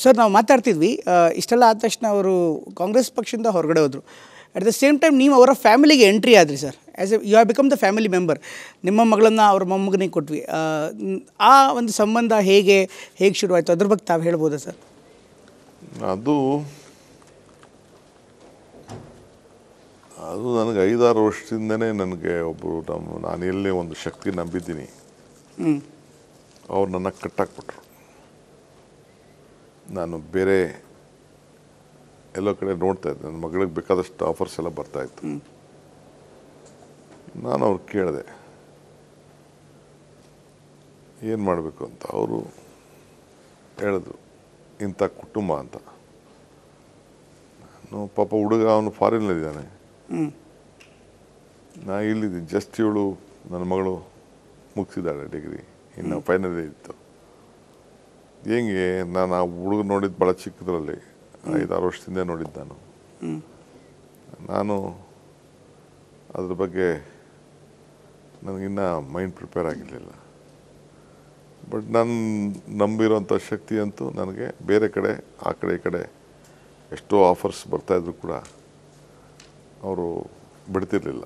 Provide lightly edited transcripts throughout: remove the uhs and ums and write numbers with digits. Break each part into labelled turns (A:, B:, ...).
A: Sir ನಾವು ಮಾತಾಡ್ತಿದ್ವಿ ಇಷ್ಟೆಲ್ಲ ಆದ ತಕ್ಷಣ ಅವರು ಕಾಂಗ್ರೆಸ್ ಪಕ್ಷದಿಂದ ಹೊರಗಡೆ ಹೋದರು. ಅಟ್ ದ ಸೇಮ್ ಟೈಮ್ ನೀವು ಅವರ ಫ್ಯಾಮಿಲಿಗೆ ಎಂಟ್ರಿ ಆದ್ರಿ sir. As a you have become the family member. ನಿಮ್ಮ ಮಗಳನ್ನು ಅವ್ರ ಮೊಮ್ಮಗನಿಗೆ ಕೊಟ್ವಿ. ಆ ಒಂದು ಸಂಬಂಧ ಹೇಗೆ ಶುರುವಾಯಿತು ಅದ್ರ ಬಗ್ಗೆ ತಾವು ಹೇಳ್ಬೋದಾ ಸರ್?
B: ಅದು ನನಗೆ 5-6 ವರ್ಷದಿಂದನೇ ನನಗೆ ಒಬ್ಬರು ನಾನು ಎಲ್ಲೇ ಒಂದು ಶಕ್ತಿ ನಂಬಿದ್ದೀನಿ, ಅವ್ರು ನನ್ನ ಕಟ್ಟಾಕ್ಬಿಟ್ರು. ನಾನು ಬೇರೆ ಎಲ್ಲೋ ಕಡೆ ನೋಡ್ತಾ ಇದ್ದೆ, ನನ್ನ ಮಗಳಿಗೆ ಬೇಕಾದಷ್ಟು ಆಫರ್ಸ್ ಎಲ್ಲ ಬರ್ತಾಯಿತ್ತು. ನಾನು ಅವ್ರು ಕೇಳಿದೆ ಏನು ಮಾಡಬೇಕು ಅಂತ. ಅವರು ಹೇಳಿದ್ರು ಇಂಥ ಕುಟುಂಬ ಅಂತ. ನಾನು ಪಾಪ ಹುಡುಗ ಅವನು ಫಾರಿನ್ನಲ್ಲಿದ್ದಾನೆ, ನಾ ಇಲ್ಲಿದ್ದೀನಿ. ಜಸ್ಟ್ ಇವಳು ನನ್ನ ಮಗಳು ಮುಗಿಸಿದ್ದಾಳೆ ಡಿಗ್ರಿ, ಇನ್ನು ಫೈನಲ್ ಇತ್ತು. ಹೆಂಗೆ ನಾನು ಆ ಹುಡುಗ ನೋಡಿದ್ದು ಭಾಳ ಚಿಕ್ಕದ್ರಲ್ಲಿ, 5-6 ವರ್ಷದಿಂದ ನೋಡಿದ್ದು ನಾನು ಅದ್ರ ಬಗ್ಗೆ ನನಗಿನ್ನ ಮೈಂಡ್ ಪ್ರಿಪೇರ್ ಆಗಿರಲಿಲ್ಲ. ಬಟ್ ನಾನು ನಂಬಿರೋಂಥ ಶಕ್ತಿ ಅಂತೂ ನನಗೆ ಬೇರೆ ಕಡೆ ಆ ಕಡೆ ಈ ಕಡೆ ಎಷ್ಟೋ ಆಫರ್ಸ್ ಬರ್ತಾಯಿದ್ರು ಕೂಡ ಅವರು ಬಿಡ್ತಿರ್ಲಿಲ್ಲ.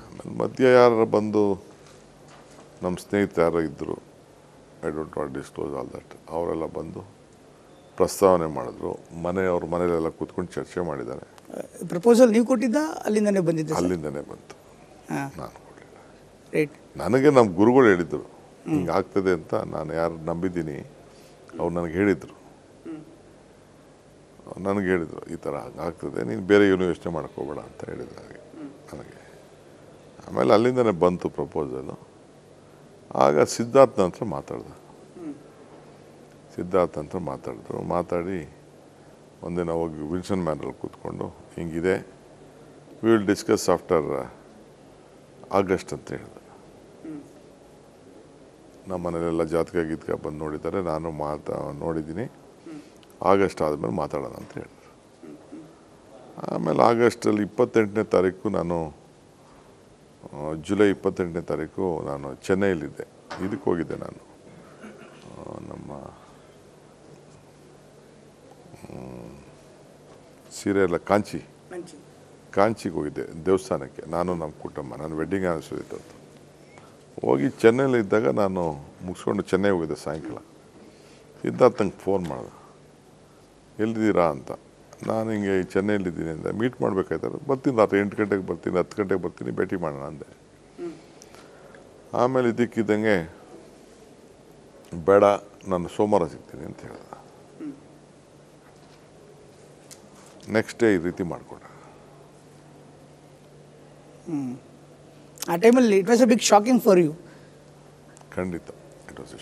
B: ಆಮೇಲೆ ಮಧ್ಯ ಯಾರು ಬಂದು ನಮ್ಮ ಸ್ನೇಹಿತರು ಯಾರೋ ಇದ್ದರು, I don't want disclose all that, ಅವರೆಲ್ಲ ಬಂದು ಪ್ರಸ್ತಾವನೆ ಮಾಡಿದ್ರು. ಅವ್ರ ಮನೆಯಲ್ಲೆಲ್ಲ ಕೂತ್ಕೊಂಡು ಚರ್ಚೆ ಮಾಡಿದ್ದಾರೆ.
A: ಪ್ರಪೋಸಲ್ ನೀವು ಕೊಟ್ಟಿದ್ದ ಅಲ್ಲಿಂದನೇ ಬಂದಿದ್ದೆ?
B: ಅಲ್ಲಿಂದನೇ ಬಂತು, ನಾನು ಕೊಡಲಿಲ್ಲ.
A: ರೈಟ್.
B: ನನಗೆ ನಮ್ಮ ಗುರುಗಳು ಹೇಳಿದರು ಹಿಂಗೆ ಆಗ್ತದೆ ಅಂತ. ನಾನು ಯಾರು ನಂಬಿದ್ದೀನಿ ಅವ್ರು ನನಗೆ ಹೇಳಿದರು ಈ ಥರ ಆಗ್ತದೆ, ನೀನು ಬೇರೆ ಏನು ಯೋಚನೆ ಮಾಡ್ಕೋಬೇಡ ಅಂತ ಹೇಳಿದ್ರು ನನಗೆ. ಆಮೇಲೆ ಅಲ್ಲಿಂದನೇ ಬಂತು ಪ್ರಪೋಸಲು. ಆಗ ಸಿದ್ಧಾರ್ಥನ ಹತ್ರ ಮಾತಾಡಿ ಒಂದಿನ ಹೋಗಿ ವಿಲ್ಸನ್ ಮ್ಯಾನ್ರಲ್ಲಿ ಕೂತ್ಕೊಂಡು ಹಿಂಗಿದೆ, we will discuss after August ಅಂತ ಹೇಳಿದೆ. ನಮ್ಮ ಮನೇಲೆಲ್ಲ ಜಾತಕ ಗೀತಕ ಬಂದು ನೋಡಿದ್ದಾರೆ, ನಾನು ನೋಡಿದ್ದೀನಿ, ಆಗಸ್ಟ್ ಆದಮೇಲೆ ಮಾತಾಡೋಣ ಅಂತ ಹೇಳಿದ್ರು. ಆಮೇಲೆ ಆಗಸ್ಟಲ್ಲಿ 28ನೇ ತಾರೀಕು ನಾನು ಜುಲೈ 28ನೇ ತಾರೀಕು ನಾನು ಚೆನ್ನೈಯಲ್ಲಿದ್ದೆ. ಇದಕ್ಕೆ ಹೋಗಿದ್ದೆ ನಾನು, ನಮ್ಮ ಸೀರೆ ಎಲ್ಲ ಕಾಂಚಿಗೆ ಹೋಗಿದ್ದೆ ದೇವಸ್ಥಾನಕ್ಕೆ, ನಾನು ನಮ್ಮ ಕುಟುಂಬ. ನಾನು ವೆಡ್ಡಿಂಗ್ ಆನಿವರ್ಸರಿ ಇತ್ತು. ಹೋಗಿ ಚೆನ್ನೈಲಿದ್ದಾಗ ನಾನು ಮುಗಿಸ್ಕೊಂಡು ಚೆನ್ನೈ ಹೋಗಿದ್ದೆ ಸಾಯಂಕಾಲ. ಸಿದ್ಧಾರ್ಥಂಗೆ ಫೋನ್ ಮಾಡಿದೆ, ಎಲ್ಲಿದ್ದೀರಾ ಅಂತ. ನಾನು ಹಿಂಗೆ ಚೆನ್ನೈಲಿದ್ದೀನಿ ಅಂದೆ. ಮೀಟ್ ಮಾಡಬೇಕಾಯ್ತಾರೆ. ಬರ್ತೀನಿ, ರಾತ್ರಿ 8 ಗಂಟೆಗೆ ಬರ್ತೀನಿ, 10 ಗಂಟೆಗೆ ಬರ್ತೀನಿ, ಭೇಟಿ ಮಾಡೋಣ ಅಂದೆ. ಆಮೇಲೆ ಇದಕ್ಕಿದ್ದಂಗೆ ಬೇಡ, ನಾನು ಸೋಮವಾರ ಸಿಗ್ತೀನಿ ಅಂತ ಹೇಳಿದೆ. ನೆಕ್ಸ್ಟ್ ಡೇ ಈ ರೀತಿ ಮಾಡಿಕೊಂಡೆ.
A: ಆ ಟೈಮಲ್ಲಿ it was a big shocking for you?
B: ಖಂಡಿತ it was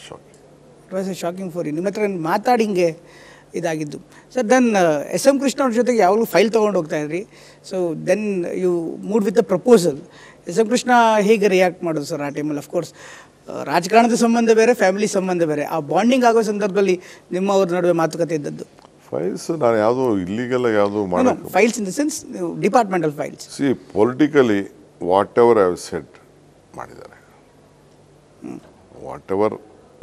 B: a
A: shocking for you. ನಿಮ್ಮ ಹತ್ರ ಮಾತಾಡಿ ಹಿಂಗೆ ಇದಾಗಿದ್ದು. Sir then S M Krishna ಅವ್ರ ಜೊತೆಗೆ ಯಾವಾಗಲೂ ಫೈಲ್ ತೊಗೊಂಡು ಹೋಗ್ತಾ ಇದ್ರಿ. So then you moved with the proposal. S M Krishna ಹೇಗೆ ರಿಯಾಕ್ಟ್ ಮಾಡೋದು ಸರ್ ಆ ಟೈಮಲ್ಲಿ? ಅಫ್ಕೋರ್ಸ್ ರಾಜಕಾರಣದ ಸಂಬಂಧ ಬೇರೆ, ಫ್ಯಾಮಿಲಿ ಸಂಬಂಧ ಬೇರೆ. ಆ ಬಾಂಡಿಂಗ್ ಆಗೋ ಸಂದರ್ಭದಲ್ಲಿ ನಿಮ್ಮ ಅವ್ರ ನಡುವೆ ಮಾತುಕತೆ ಇದ್ದದ್ದು?
B: ಫೈಲ್ಸ್ ನಾನು ಯಾವುದೋ ಇಲ್ಲಿಗೆಲ್ಲ ಯಾವುದೋ ಮಾಡೋ
A: files in the sense departmental files.
B: See politically whatever I have said ಮಾಡಿದ್ದಾರೆ. ವಾಟ್ ಎವರ್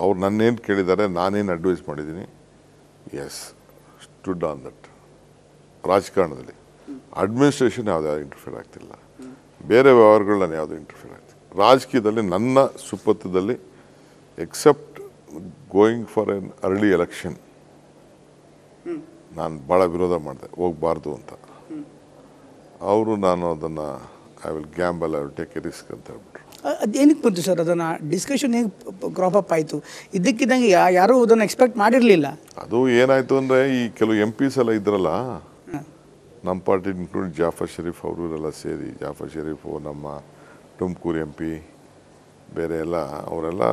B: ಅವ್ರು ನನ್ನೇನು ಕೇಳಿದ್ದಾರೆ, ನಾನೇನು ಅಡ್ವೈಸ್ ಮಾಡಿದ್ದೀನಿ, ಎಸ್ ಸ್ಟುಡ್ ಆನ್ ದಟ್. ರಾಜಕಾರಣದಲ್ಲಿ ಅಡ್ಮಿನಿಸ್ಟ್ರೇಷನ್ ಯಾವುದೇ ಇಂಟರ್ಫಿಯರ್ ಆಗ್ತಿಲ್ಲ, ಬೇರೆ ವ್ಯವಹಾರಗಳು ನಾನು ಯಾವುದೂ ಇಂಟರ್ಫಿಯರ್ ಆಗ್ತಿಲ್ಲ. ರಾಜಕೀಯದಲ್ಲಿ ನನ್ನ ಸುಪಥದಲ್ಲಿ except going for an early election ನಾನು ಭಾಳ ವಿರೋಧ ಮಾಡಿದೆ, ಹೋಗಬಾರ್ದು ಅಂತ. ಅವರು ನಾನು ಅದನ್ನು I will gamble, I will take a risk ಅಂತ ಹೇಳ್ಬಿಟ್ರು.
A: ಅದೇನಕ್ಕೆ ಬಂತು ಸರ್? ಅದನ್ನು ಡಿಸ್ಕಷನ್ ಹೇಗೆ ಕ್ರಾಪ್ ಅಪ್ ಆಯಿತು? ಇದ್ದಕ್ಕಿದ್ದಂಗೆ ಯಾರೂ ಅದನ್ನು ಎಕ್ಸ್ಪೆಕ್ಟ್ ಮಾಡಿರಲಿಲ್ಲ.
B: ಅದು ಏನಾಯಿತು ಅಂದರೆ, ಈ ಕೆಲವು MPs ಎಲ್ಲ ಇದ್ರಲ್ಲ ನಮ್ಮ ಪಾರ್ಟಿ, ಇನ್ಕ್ಲೂಡ್ ಜಾಫರ್ ಶರೀಫ್ ಅವರು ಇವರೆಲ್ಲ ಸೇರಿ, ಜಾಫರ್ ಶರೀಫು, ನಮ್ಮ ತುಮಕೂರು MP, ಬೇರೆ ಎಲ್ಲ ಅವರೆಲ್ಲ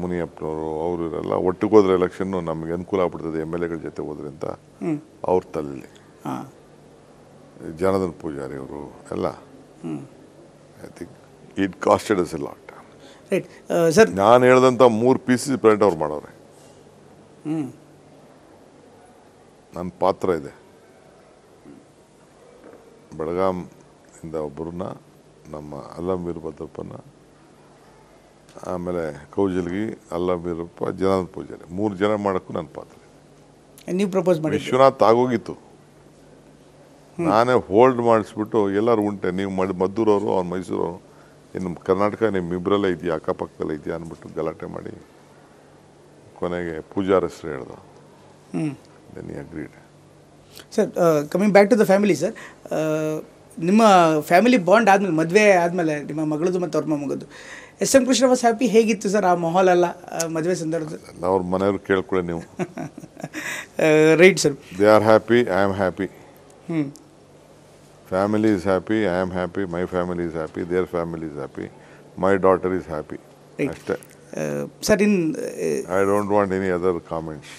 B: ಮುನಿಯಪ್ಪನವರು, ಅವರು ಇವರೆಲ್ಲ ಒಟ್ಟಿಗೆ ಹೋದ್ರೆ ಎಲೆಕ್ಷನ್ನು ನಮಗೆ ಅನುಕೂಲ ಆಗ್ಬಿಡ್ತದೆ MLAಗಳ ಜೊತೆ ಹೋದ್ರೆ ಅಂತ ಅವ್ರ ತಲೆಯಲ್ಲಿ. ಜನಾರ್ದನ್ ಪೂಜಾರಿ ಅವರು ಎಲ್ಲ, I think it costed us A lot.
A: Right sir.
B: ನಾನು ಹೇಳ್ದಂಥ 3 pieces ಪ್ರಿಂಟ್ ಅವ್ರು ಮಾಡೋರೆ. ನನ್ನ ಪಾತ್ರ ಇದೆ. ಬೆಳಗಾಂ ಇಂದ ಒಬ್ಬರನ್ನ, ನಮ್ಮ ಅಲ್ಲಂ ವೀರಭದ್ರಪ್ಪನ, ಆಮೇಲೆ ಕೌಜಲ್ಗಿ, ಅಲ್ಲಂ ವೀರಪ್ಪ, ಜನಾರ್ದನ್ ಪೂಜಾರಿ 3 ಜನ ಮಾಡೋಕ್ಕೂ ನನ್ನ ಪಾತ್ರ ಇದೆ.
A: ನೀವು ಪ್ರಪೋಸ್ ಮಾಡಿ
B: ವಿಶ್ವನಾಥ್ ಆಗೋಗಿತ್ತು, ನಾನೇ ಹೋಲ್ಡ್ ಮಾಡಿಸ್ಬಿಟ್ಟು ಎಲ್ಲರೂ ಉಂಟೆ, ನೀವು ಮದ್ದೂರವರು ಅವ್ನು ಮೈಸೂರವರು, ಇನ್ನು ಕರ್ನಾಟಕ ನಿಮ್ಮಿಬ್ಬರಲ್ಲೇ ಇದೆಯಾ ಅಕ್ಕಪಕ್ಕದಲ್ಲೇ ಇದೆಯಾ ಅಂದ್ಬಿಟ್ಟು ಗಲಾಟೆ ಮಾಡಿ ಕೊನೆಗೆ ಪೂಜಾರ ಹೆಸರು ಹೇಳ್ದ. Then I agreed.
A: Sir coming back to the family sir, ನಿಮ್ಮ ಫ್ಯಾಮಿಲಿ ಬಾಂಡ್ ಆದಮೇಲೆ, ಮದುವೆ ಆದಮೇಲೆ ನಿಮ್ಮ ಮಗಳದು ಮತ್ತು ಅವ್ರ ಮಗದು, S M Krishna was happy, ಹೇಗಿತ್ತು ಸರ್ ಆ ಮಾಹೋಲೆಲ್ಲ ಮದುವೆ ಸಂದರ್ಭದಲ್ಲಿ?
B: ಅವ್ರ ಮನೆಯವ್ರು ಕೇಳ್ಕೊಳ್ಳಿ ನೀವು.
A: Right sir.
B: They are happy, I am happy.
A: ಹ್ಞೂ.
B: Family is happy, I am happy, my family is happy, their family is happy, my daughter is happy.
A: Right.
B: ಅಷ್ಟೇ.
A: Sir,
B: I don't want any other comments.